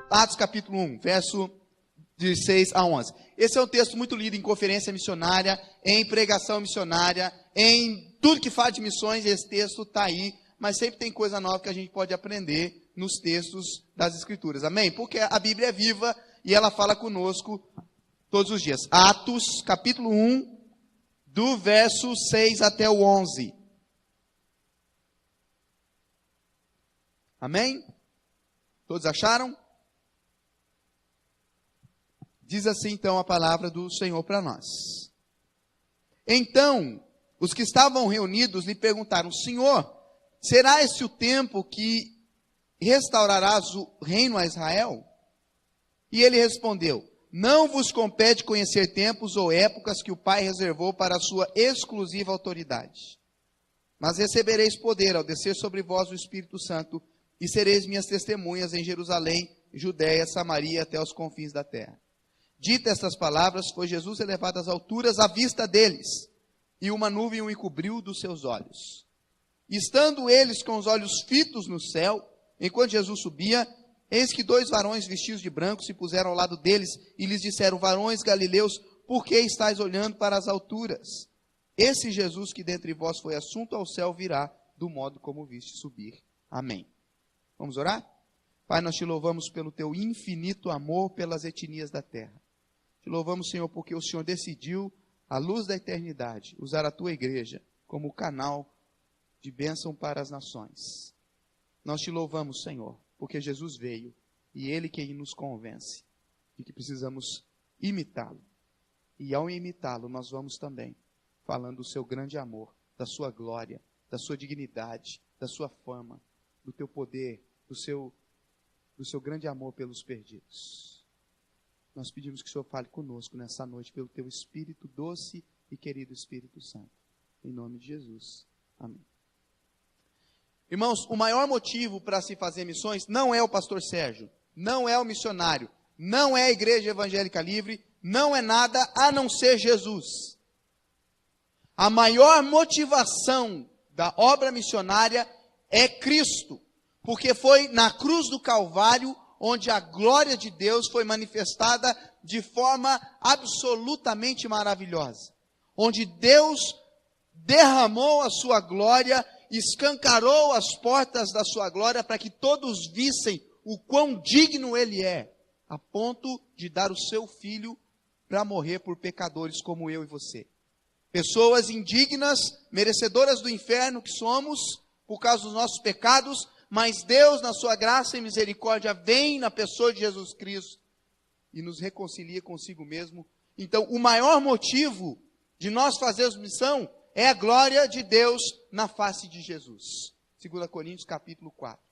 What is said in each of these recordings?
Atos capítulo 1, verso de 6 a 11. Esse é um texto muito lido em conferência missionária, em pregação missionária, em tudo que fala de missões, esse texto está aí, mas sempre tem coisa nova que a gente pode aprender nos textos das Escrituras, amém? Porque a Bíblia é viva e ela fala conosco todos os dias. Atos capítulo 1, do verso 6 até o 11. Amém? Todos acharam? Diz assim então a palavra do Senhor para nós. Então, os que estavam reunidos lhe perguntaram: Senhor, será esse o tempo que restaurarás o reino a Israel? E ele respondeu: não vos compete conhecer tempos ou épocas que o Pai reservou para a sua exclusiva autoridade. Mas recebereis poder ao descer sobre vós o Espírito Santo, e sereis minhas testemunhas em Jerusalém, Judéia, Samaria, até os confins da terra. Dita estas palavras, foi Jesus elevado às alturas à vista deles, e uma nuvem o encobriu dos seus olhos. Estando eles com os olhos fitos no céu, enquanto Jesus subia, eis que 2 varões vestidos de branco se puseram ao lado deles, e lhes disseram: varões galileus, por que estáis olhando para as alturas? Esse Jesus que dentre vós foi assunto ao céu virá, do modo como viste subir. Amém. Vamos orar? Pai, nós te louvamos pelo teu infinito amor pelas etnias da terra. Te louvamos, Senhor, porque o Senhor decidiu, à luz da eternidade, usar a tua igreja como canal de bênção para as nações. Nós te louvamos, Senhor, porque Jesus veio e Ele quem nos convence de que precisamos imitá-lo. E ao imitá-lo, nós vamos também falando do seu grande amor, da sua glória, da sua dignidade, da sua fama, do teu poder, do seu grande amor pelos perdidos. Nós pedimos que o Senhor fale conosco nessa noite pelo teu Espírito doce e querido Espírito Santo. Em nome de Jesus. Amém. Irmãos, o maior motivo para se fazer missões não é o pastor Sérgio, não é o missionário, não é a Igreja Evangélica Livre, não é nada a não ser Jesus. A maior motivação da obra missionária é Cristo, porque foi na cruz do Calvário onde a glória de Deus foi manifestada de forma absolutamente maravilhosa, onde Deus derramou a sua glória, escancarou as portas da sua glória para que todos vissem o quão digno Ele é, a ponto de dar o seu Filho para morrer por pecadores como eu e você. Pessoas indignas, merecedoras do inferno que somos, por causa dos nossos pecados, mas Deus, na sua graça e misericórdia, vem na pessoa de Jesus Cristo e nos reconcilia consigo mesmo. Então, o maior motivo de nós fazermos missão é a glória de Deus na face de Jesus. 2 Coríntios capítulo 4.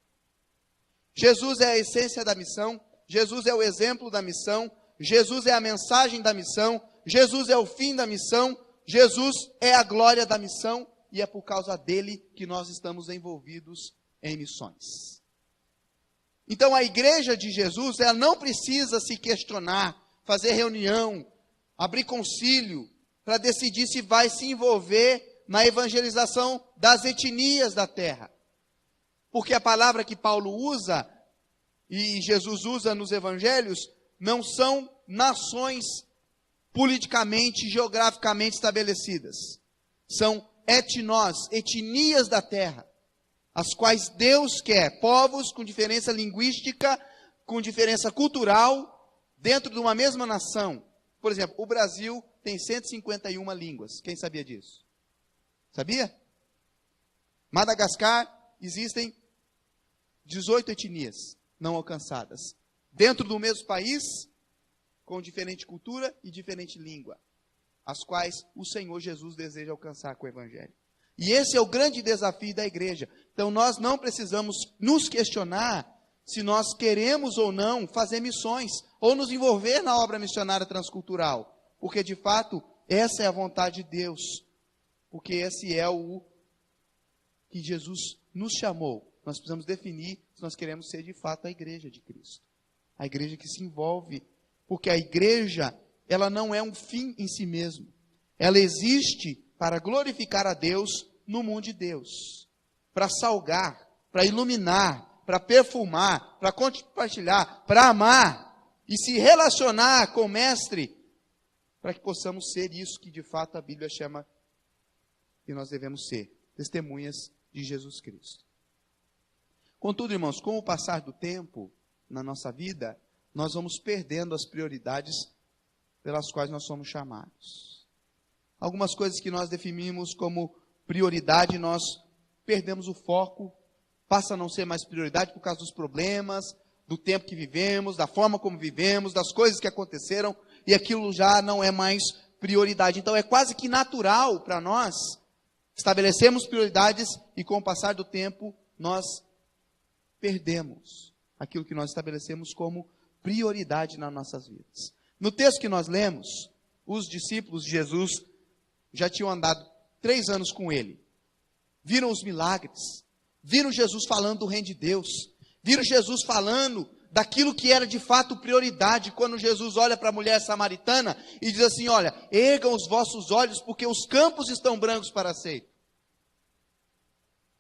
Jesus é a essência da missão, Jesus é o exemplo da missão, Jesus é a mensagem da missão, Jesus é o fim da missão, Jesus é a glória da missão, e é por causa dele que nós estamos envolvidos em missões. Então a igreja de Jesus, ela não precisa se questionar, fazer reunião, abrir concílio, para decidir se vai se envolver na evangelização das etnias da terra. Porque a palavra que Paulo usa, e Jesus usa nos evangelhos, não são nações politicamente, geograficamente estabelecidas. São etnós, etnias da terra, as quais Deus quer, povos com diferença linguística, com diferença cultural, dentro de uma mesma nação. Por exemplo, o Brasil tem 151 línguas. Quem sabia disso? Sabia? Madagascar, existem 18 etnias não alcançadas. Dentro do mesmo país, com diferente cultura e diferente língua, as quais o Senhor Jesus deseja alcançar com o Evangelho. E esse é o grande desafio da igreja. Então nós não precisamos nos questionar se nós queremos ou não fazer missões, ou nos envolver na obra missionária transcultural. Porque de fato, essa é a vontade de Deus. Porque esse é o que Jesus nos chamou. Nós precisamos definir se nós queremos ser de fato a igreja de Cristo. A igreja que se envolve. Porque a igreja, ela não é um fim em si mesma. Ela existe para glorificar a Deus no mundo de Deus. Para salgar, para iluminar, para perfumar, para compartilhar, para amar e se relacionar com o Mestre, para que possamos ser isso que de fato a Bíblia chama que nós devemos ser, testemunhas de Jesus Cristo. Contudo, irmãos, com o passar do tempo na nossa vida, nós vamos perdendo as prioridades pelas quais nós somos chamados. Algumas coisas que nós definimos como prioridade, nós perdemos o foco, passa a não ser mais prioridade por causa dos problemas, do tempo que vivemos, da forma como vivemos, das coisas que aconteceram, e aquilo já não é mais prioridade. Então é quase que natural para nós estabelecemos prioridades e com o passar do tempo nós perdemos aquilo que nós estabelecemos como prioridade nas nossas vidas. No texto que nós lemos, os discípulos de Jesus já tinham andado 3 anos com ele. Viram os milagres, viram Jesus falando do reino de Deus, viram Jesus falando daquilo que era de fato prioridade. Quando Jesus olha para a mulher samaritana e diz assim, olha, ergam os vossos olhos porque os campos estão brancos para a ceifa.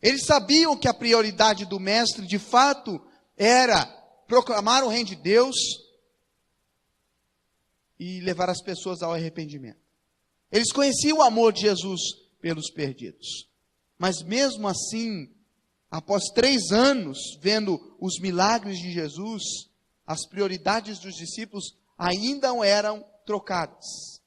Eles sabiam que a prioridade do mestre de fato era proclamar o reino de Deus e levar as pessoas ao arrependimento. Eles conheciam o amor de Jesus pelos perdidos. Mas mesmo assim, após 3 anos vendo os milagres de Jesus, as prioridades dos discípulos ainda não eram trocadas.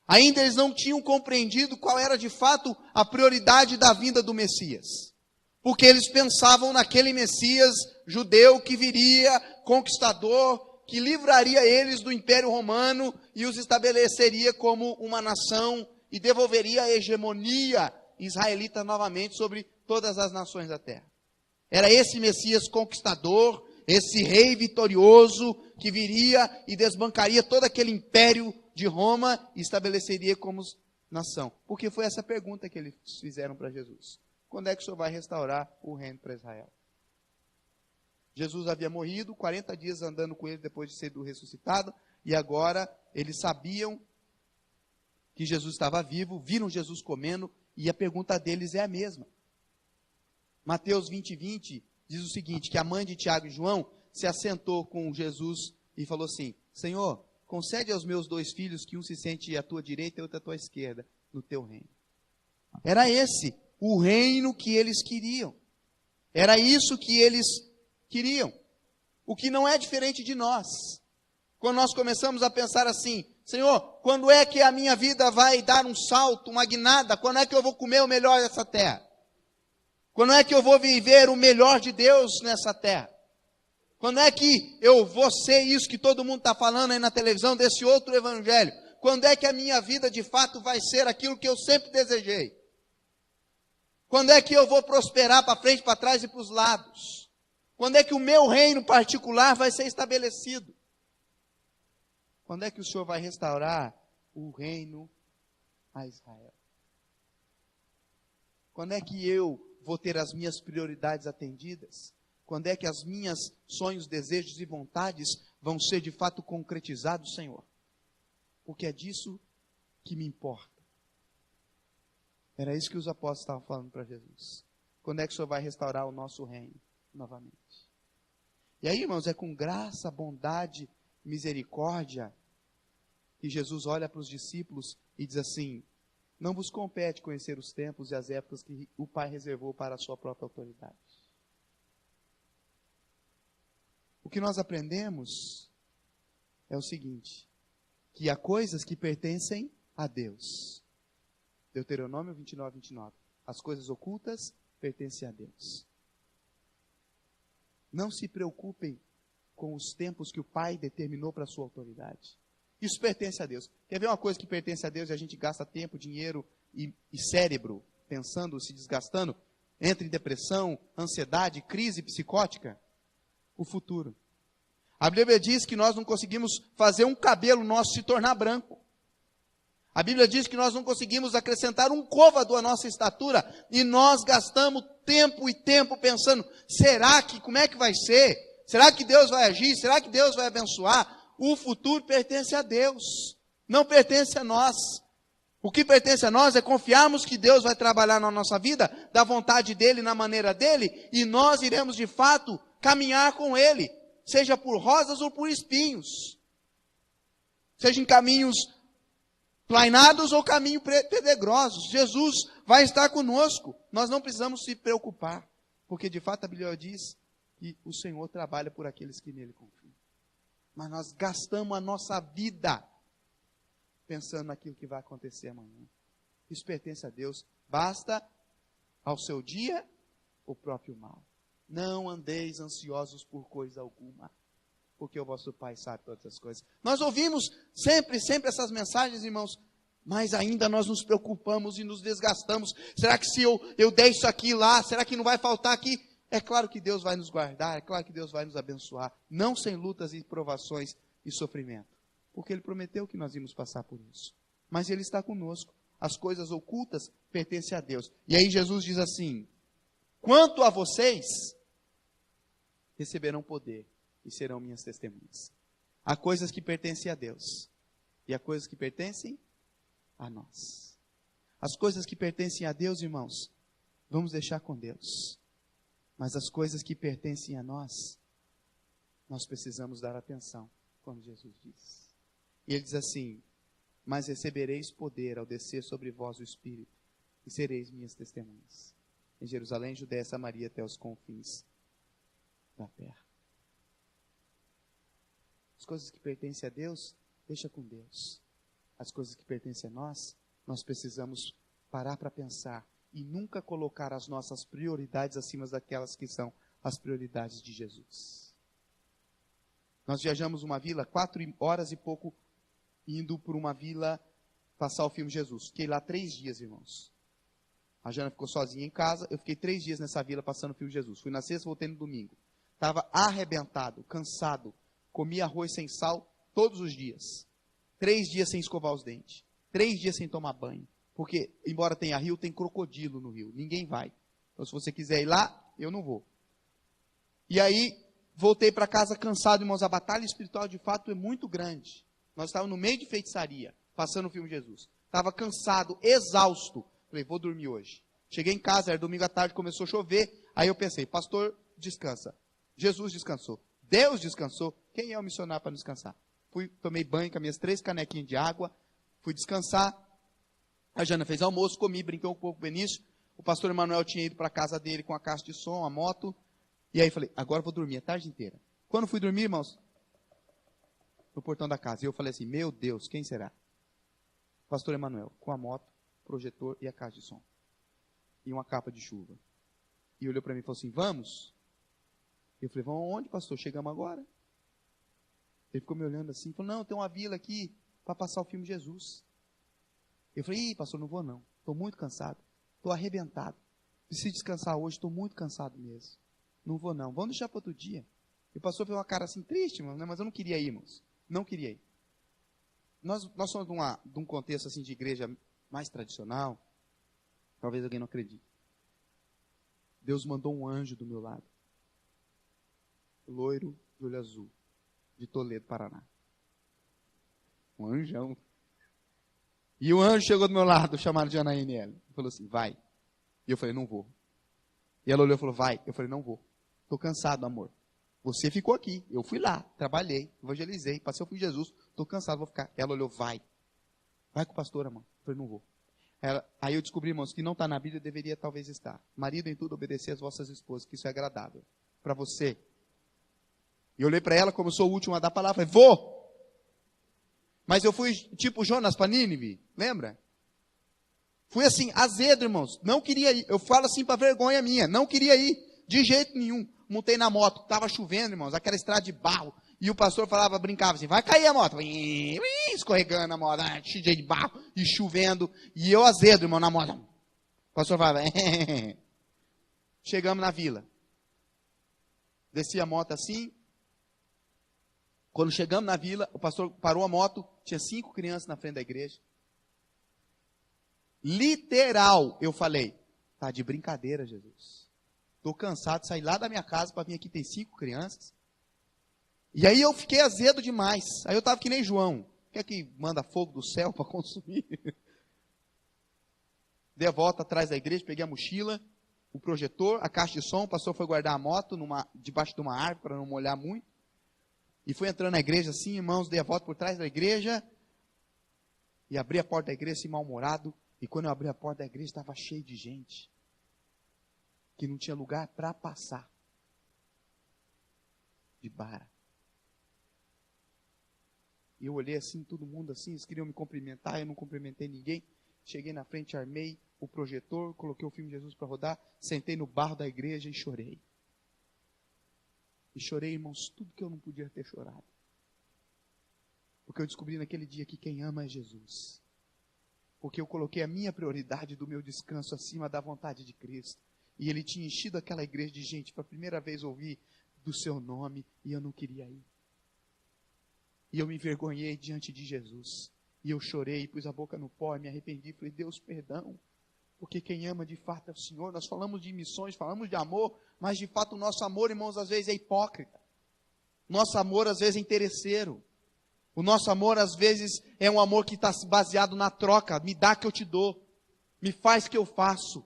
Ainda eles não tinham compreendido qual era de fato a prioridade da vinda do Messias. Porque eles pensavam naquele Messias judeu que viria, conquistador, que livraria eles do Império Romano e os estabeleceria como uma nação e devolveria a hegemonia israelita novamente sobre todas as nações da terra. Era esse Messias conquistador, esse rei vitorioso que viria e desbancaria todo aquele império de Roma e estabeleceria como nação. Porque foi essa pergunta que eles fizeram para Jesus. Quando é que o Senhor vai restaurar o reino para Israel? Jesus havia morrido, 40 dias andando com ele depois de ser ressuscitado, e agora eles sabiam que Jesus estava vivo, viram Jesus comendo, e a pergunta deles é a mesma. Mateus 20:20 diz o seguinte, que a mãe de Tiago e João se assentou com Jesus e falou assim, Senhor, concede aos meus 2 filhos que um se sente à tua direita e outro à tua esquerda, no teu reino. Era esse o reino que eles queriam. Era isso que eles queriam. O que não é diferente de nós. Quando nós começamos a pensar assim, Senhor, quando é que a minha vida vai dar um salto, uma guinada? Quando é que eu vou comer o melhor dessa terra? Quando é que eu vou viver o melhor de Deus nessa terra? Quando é que eu vou ser isso que todo mundo está falando aí na televisão, desse outro evangelho? Quando é que a minha vida de fato vai ser aquilo que eu sempre desejei? Quando é que eu vou prosperar para frente, para trás e para os lados? Quando é que o meu reino particular vai ser estabelecido? Quando é que o Senhor vai restaurar o reino a Israel? Quando é que eu vou ter as minhas prioridades atendidas? Quando é que as minhas sonhos, desejos e vontades vão ser de fato concretizados, Senhor? Porque é disso que me importa. Era isso que os apóstolos estavam falando para Jesus. Quando é que o Senhor vai restaurar o nosso reino novamente? E aí, irmãos, é com graça, bondade, misericórdia que Jesus olha para os discípulos e diz assim, não vos compete conhecer os tempos e as épocas que o Pai reservou para a sua própria autoridade. O que nós aprendemos é o seguinte, que há coisas que pertencem a Deus. Deuteronômio 29:29. As coisas ocultas pertencem a Deus. Não se preocupem com os tempos que o Pai determinou para a sua autoridade. Isso pertence a Deus. Quer ver uma coisa que pertence a Deus e a gente gasta tempo, dinheiro e cérebro pensando, se desgastando? Entra em depressão, ansiedade, crise psicótica? O futuro. A Bíblia diz que nós não conseguimos fazer um cabelo nosso se tornar branco. A Bíblia diz que nós não conseguimos acrescentar um côvado à nossa estatura e nós gastamos tempo e tempo pensando, como é que vai ser? Será que Deus vai agir? Será que Deus vai abençoar? O futuro pertence a Deus, não pertence a nós. O que pertence a nós é confiarmos que Deus vai trabalhar na nossa vida, da vontade dEle, na maneira dEle, e nós iremos de fato caminhar com Ele, seja por rosas ou por espinhos, seja em caminhos plainados ou caminhos pedregosos. Jesus vai estar conosco. Nós não precisamos se preocupar, porque de fato a Bíblia diz que o Senhor trabalha por aqueles que nele confiam. Mas nós gastamos a nossa vida pensando naquilo que vai acontecer amanhã. Isso pertence a Deus. Basta ao seu dia o próprio mal. Não andeis ansiosos por coisa alguma, porque o vosso Pai sabe todas as coisas. Nós ouvimos sempre essas mensagens, irmãos, mas ainda nós nos preocupamos e nos desgastamos. Será que se eu der isso aqui lá, será que não vai faltar aqui? É claro que Deus vai nos guardar, é claro que Deus vai nos abençoar, não sem lutas e provações e sofrimento, porque Ele prometeu que nós íamos passar por isso. Mas Ele está conosco. As coisas ocultas pertencem a Deus. E aí Jesus diz assim: quanto a vocês, receberão poder e serão minhas testemunhas. Há coisas que pertencem a Deus e há coisas que pertencem a nós. As coisas que pertencem a Deus, irmãos, vamos deixar com Deus. Mas as coisas que pertencem a nós, nós precisamos dar atenção, como Jesus diz. E Ele diz assim: mas recebereis poder ao descer sobre vós o Espírito, e sereis minhas testemunhas em Jerusalém, Judéia, Samaria, até os confins da terra. As coisas que pertencem a Deus, deixa com Deus. As coisas que pertencem a nós, nós precisamos parar para pensar e nunca colocar as nossas prioridades acima daquelas que são as prioridades de Jesus. Nós viajamos uma vila, 4 horas e pouco, indo por uma vila passar o filme Jesus. Fiquei lá 3 dias, irmãos. A Jana ficou sozinha em casa, eu fiquei 3 dias nessa vila passando o filme Jesus. Fui na sexta, voltei no domingo. Estava arrebentado, cansado. Comia arroz sem sal todos os dias. 3 dias sem escovar os dentes. 3 dias sem tomar banho. Porque, embora tenha rio, tem crocodilo no rio. Ninguém vai. Então, se você quiser ir lá, eu não vou. E aí, voltei para casa cansado, irmãos. A batalha espiritual, de fato, é muito grande. Nós estávamos no meio de feitiçaria, passando o filme Jesus. Estava cansado, exausto. Falei, vou dormir hoje. Cheguei em casa, era domingo à tarde, começou a chover. Aí eu pensei, pastor, descansa. Jesus descansou. Deus descansou. Quem é o missionário para descansar? Tomei banho com as minhas 3 canequinhas de água. Fui descansar. A Jana fez almoço, comi, brinquei um pouco com o Benício. O pastor Emanuel tinha ido para a casa dele com a caixa de som, a moto. E aí falei, agora eu vou dormir a tarde inteira. Quando fui dormir, irmãos, no portão da casa. E eu falei assim, meu Deus, quem será? Pastor Emanuel, com a moto, projetor e a caixa de som. E uma capa de chuva. E olhou para mim e falou assim, vamos? Eu falei, vamos aonde, pastor? Chegamos agora. Ele ficou me olhando assim, falou, não, tem uma vila aqui para passar o filme Jesus. Eu falei, pastor, não vou não. Estou muito cansado. Estou arrebentado. Preciso descansar hoje, estou muito cansado mesmo. Não vou não. Vamos deixar para outro dia. E o pastor fez uma cara assim, triste, irmão, né? Mas eu não queria ir, irmãos. Não queria ir. Nós somos de um contexto assim de igreja mais tradicional. Talvez alguém não acredite. Deus mandou um anjo do meu lado. Loiro, de olho azul. De Toledo, Paraná. Um anjão. E o anjo chegou do meu lado, chamado de Anaíne. Falou assim, vai. E eu falei, não vou. E ela olhou e falou, vai. Eu falei, não vou. Estou cansado, amor. Você ficou aqui. Eu fui lá, trabalhei, evangelizei, passei o filho de Jesus. Estou cansado, vou ficar. Ela olhou, vai. Vai com o pastor, amor. Eu falei, não vou. Aí eu descobri, irmãos, que não está na Bíblia, deveria talvez estar. Marido, em tudo, obedecer às vossas esposas, que isso é agradável para você. E eu olhei para ela, como eu sou o último a dar a palavra, falei, vou. Mas eu fui tipo Jonas para Nínive, lembra? Fui assim, azedo, irmãos. Não queria ir. Eu falo assim para vergonha minha. Não queria ir, de jeito nenhum. Montei na moto, estava chovendo, irmãos, aquela estrada de barro. E o pastor falava, brincava assim, vai cair a moto. Escorregando a moto, cheio de barro e chovendo. E eu azedo, irmão, na moto. O pastor falava, chegamos na vila. Desci a moto assim. Quando chegamos na vila, o pastor parou a moto, tinha 5 crianças na frente da igreja. Literal, eu falei, tá de brincadeira, Jesus. Estou cansado de sair lá da minha casa para vir aqui, tem 5 crianças. E aí eu fiquei azedo demais. Aí eu estava que nem João. Quer que manda fogo do céu para consumir? Dei a volta atrás da igreja, peguei a mochila o projetor, a caixa de som, o pastor foi guardar a moto debaixo de uma árvore para não molhar muito. E foi entrando na igreja assim, irmãos, dei a volta por trás da igreja. E abri a porta da igreja assim, mal-humorado. E quando eu abri a porta da igreja, estava cheio de gente. Que não tinha lugar para passar. De bara. E eu olhei assim, todo mundo assim, eles queriam me cumprimentar, eu não cumprimentei ninguém. Cheguei na frente, armei o projetor, coloquei o filme de Jesus para rodar, sentei no barro da igreja e chorei. E chorei, irmãos, tudo que eu não podia ter chorado. Porque eu descobri naquele dia que quem ama é Jesus. Porque eu coloquei a minha prioridade do meu descanso acima da vontade de Cristo. E Ele tinha enchido aquela igreja de gente para a primeira vez ouvir do seu nome e eu não queria ir. E eu me envergonhei diante de Jesus. E eu chorei, pus a boca no pó, me arrependi, falei, Deus, perdão. Porque quem ama de fato é o Senhor. Nós falamos de missões, falamos de amor, mas de fato o nosso amor, irmãos, às vezes é hipócrita. Nosso amor às vezes é interesseiro. O nosso amor às vezes é um amor que está baseado na troca. Me dá que eu te dou. Me faz que eu faço.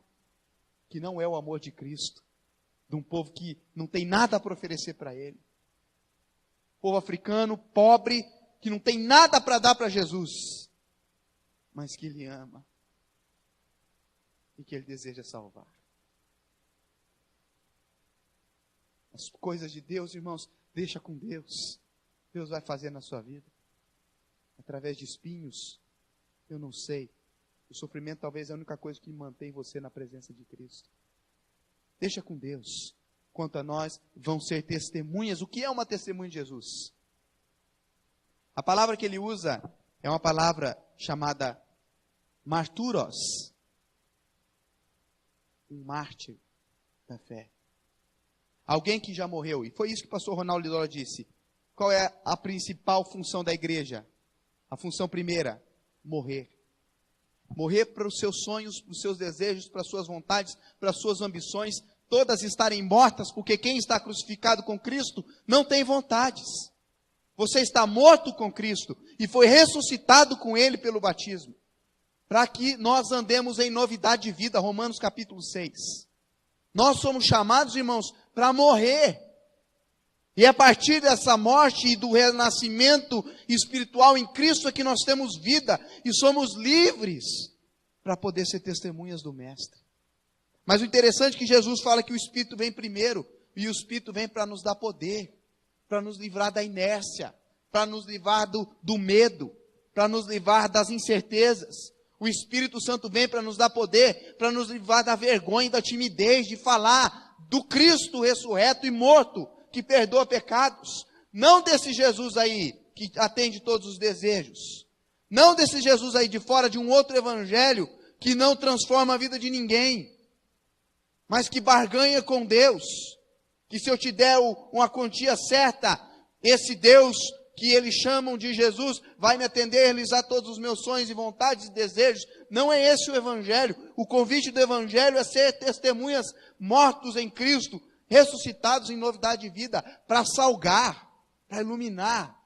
Que não é o amor de Cristo. De um povo que não tem nada para oferecer para ele. Povo africano, pobre, que não tem nada para dar para Jesus. Mas que Ele ama. E que Ele deseja salvar. As coisas de Deus, irmãos, deixa com Deus. Deus vai fazer na sua vida. Através de espinhos, eu não sei. O sofrimento talvez é a única coisa que mantém você na presença de Cristo. Deixa com Deus. Quanto a nós, vão ser testemunhas. O que é uma testemunha de Jesus? A palavra que ele usa é uma palavra chamada marturos. Um mártir da fé. Alguém que já morreu. E foi isso que o pastor Ronaldo Lidora disse. Qual é a principal função da igreja? A função primeira, morrer. Morrer para os seus sonhos, para os seus desejos, para as suas vontades, para as suas ambições, todas estarem mortas, porque quem está crucificado com Cristo não tem vontades. Você está morto com Cristo e foi ressuscitado com Ele pelo batismo, para que nós andemos em novidade de vida, Romanos capítulo 6. Nós somos chamados, irmãos, para morrer. E a partir dessa morte e do renascimento espiritual em Cristo é que nós temos vida e somos livres para poder ser testemunhas do Mestre. Mas o interessante é que Jesus fala que o Espírito vem primeiro e o Espírito vem para nos dar poder, para nos livrar da inércia, para nos livrar do medo, para nos livrar das incertezas. O Espírito Santo vem para nos dar poder, para nos livrar da vergonha e da timidez de falar do Cristo ressurreto e morto, que perdoa pecados. Não desse Jesus aí, que atende todos os desejos. Não desse Jesus aí de fora de um outro evangelho, que não transforma a vida de ninguém. Mas que barganha com Deus. Que se eu te der uma quantia certa, esse Deus que eles chamam de Jesus vai me atender a realizar todos os meus sonhos e vontades e desejos. Não é esse o evangelho. O convite do evangelho é ser testemunhas mortos em Cristo, ressuscitados em novidade de vida, para salgar, para iluminar,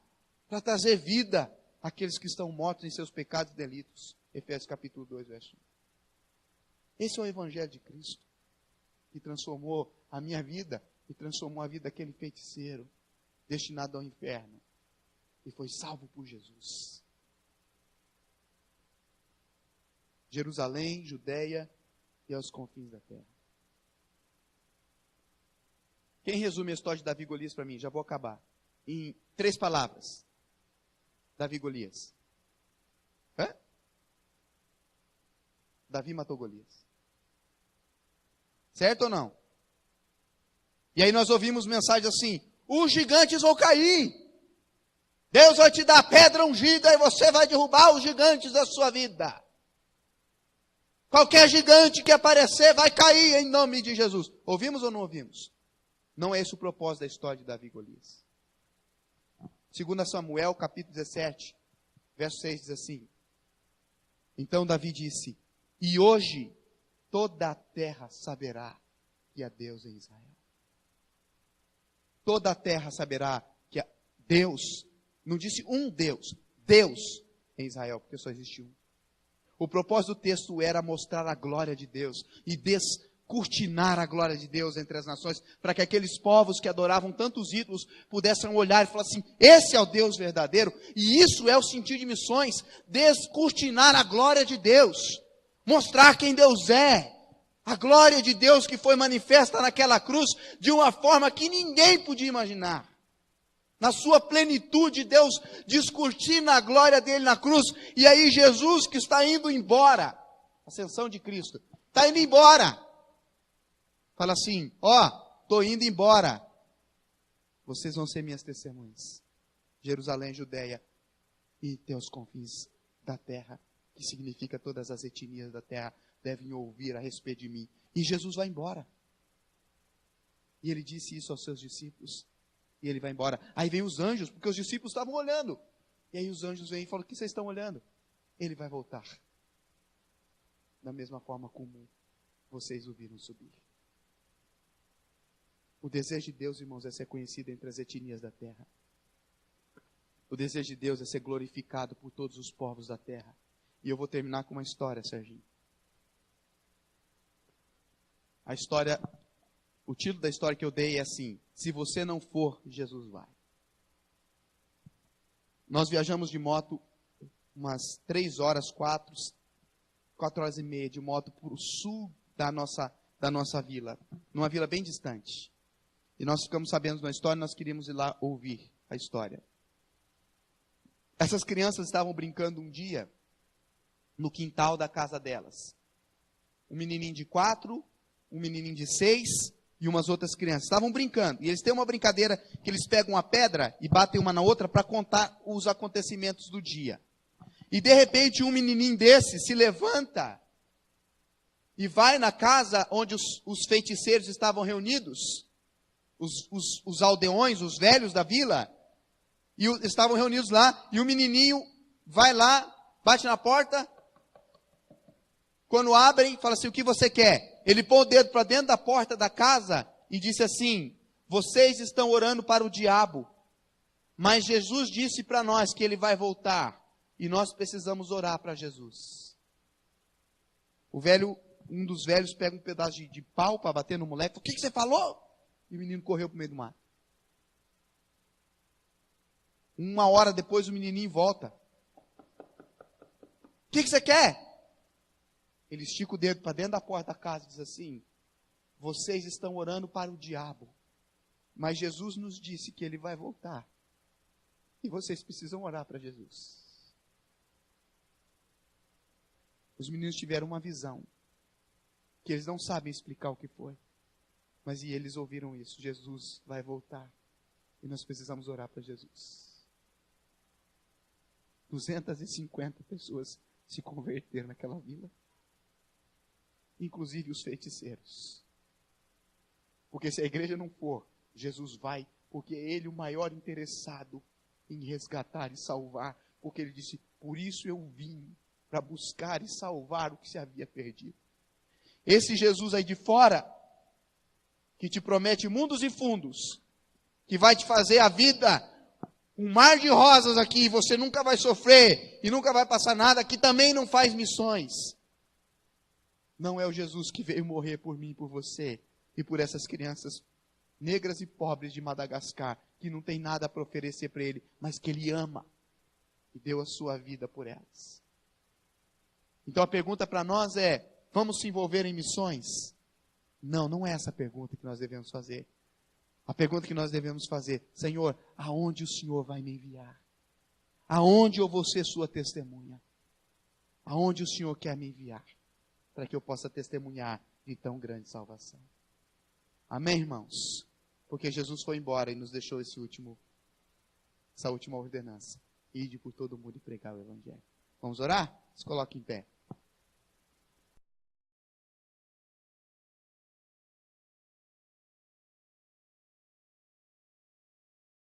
para trazer vida àqueles que estão mortos em seus pecados e delitos. Efésios capítulo 2, verso 1. Esse é o evangelho de Cristo, que transformou a minha vida e transformou a vida daquele feiticeiro destinado ao inferno e foi salvo por Jesus. Jerusalém, Judeia e aos confins da terra. Quem resume a história de Davi e Golias para mim? Já vou acabar. Em 3 palavras. Davi e Golias. Hã? Davi matou Golias. Certo ou não? E aí nós ouvimos mensagens assim: os gigantes vão cair. Deus vai te dar pedra ungida e você vai derrubar os gigantes da sua vida. Qualquer gigante que aparecer vai cair em nome de Jesus. Ouvimos ou não ouvimos? Não é esse o propósito da história de Davi e Golias. 2 Samuel, capítulo 17, verso 6 diz assim: então Davi disse: e hoje toda a terra saberá que há Deus em Israel. Toda a terra saberá que há Deus, não disse um Deus, Deus em Israel, porque só existe um. O propósito do texto era mostrar a glória de Deus e descortinar a glória de Deus entre as nações, para que aqueles povos que adoravam tantos ídolos pudessem olhar e falar assim, esse é o Deus verdadeiro. E isso é o sentido de missões, descortinar a glória de Deus, mostrar quem Deus é, a glória de Deus que foi manifesta naquela cruz de uma forma que ninguém podia imaginar. Na sua plenitude, Deus descortina a glória dele na cruz. E aí Jesus, que está indo embora, ascensão de Cristo, está indo embora. Fala assim, estou indo embora. Vocês vão ser minhas testemunhas. Jerusalém, Judeia e até os confins da terra, que significa todas as etnias da terra, devem ouvir a respeito de mim. E Jesus vai embora. E ele disse isso aos seus discípulos. E ele vai embora. Aí vem os anjos, porque os discípulos estavam olhando. E aí os anjos vêm e falam, o que vocês estão olhando? Ele vai voltar. Da mesma forma como vocês o viram subir. O desejo de Deus, irmãos, é ser conhecido entre as etnias da terra. O desejo de Deus é ser glorificado por todos os povos da terra. E eu vou terminar com uma história, Serginho. A história, o título da história que eu dei é assim, se você não for, Jesus vai. Nós viajamos de moto umas 3 horas, 4 horas e meia de moto para o sul da nossa vila, numa vila bem distante. E nós ficamos sabendo da história e nós queríamos ir lá ouvir a história. Essas crianças estavam brincando um dia no quintal da casa delas. Um menininho de 4, um menininho de 6 e umas outras crianças. Estavam brincando. E eles têm uma brincadeira que eles pegam uma pedra e batem uma na outra para contar os acontecimentos do dia. E de repente um menininho desse se levanta e vai na casa onde os feiticeiros estavam reunidos. Os aldeões, os velhos da vila, e estavam reunidos lá, e o menininho vai lá, bate na porta, quando abrem, fala assim, o que você quer? Ele põe o dedo para dentro da porta da casa e disse assim, vocês estão orando para o diabo, mas Jesus disse para nós que ele vai voltar, e nós precisamos orar para Jesus. Um dos velhos pega um pedaço de pau para bater no moleque, o que você falou? E o menino correu para o meio do mato. 1 hora depois o menininho volta. O que você quer? Ele estica o dedo para dentro da porta da casa e diz assim, vocês estão orando para o diabo, mas Jesus nos disse que ele vai voltar. E vocês precisam orar para Jesus. Os meninos tiveram uma visão, que eles não sabem explicar o que foi. Mas e eles ouviram isso, Jesus vai voltar. E nós precisamos orar para Jesus. 250 pessoas se converteram naquela vila. Inclusive os feiticeiros. Porque se a igreja não for, Jesus vai, porque é Ele o maior interessado em resgatar e salvar. Porque Ele disse, por isso eu vim, para buscar e salvar o que se havia perdido. Esse Jesus aí de fora, que te promete mundos e fundos, que vai te fazer a vida um mar de rosas aqui, e você nunca vai sofrer, e nunca vai passar nada, que também não faz missões. Não é o Jesus que veio morrer por mim, por você, e por essas crianças negras e pobres de Madagascar, que não tem nada para oferecer para Ele, mas que Ele ama, e deu a sua vida por elas. Então a pergunta para nós é, vamos se envolver em missões? Não, não é essa a pergunta que nós devemos fazer. A pergunta que nós devemos fazer, Senhor, aonde o Senhor vai me enviar? Aonde eu vou ser sua testemunha? Aonde o Senhor quer me enviar? Para que eu possa testemunhar de tão grande salvação. Amém, irmãos? Porque Jesus foi embora e nos deixou essa última ordenança. Ide por todo mundo e pregar o Evangelho. Vamos orar? Se coloque em pé.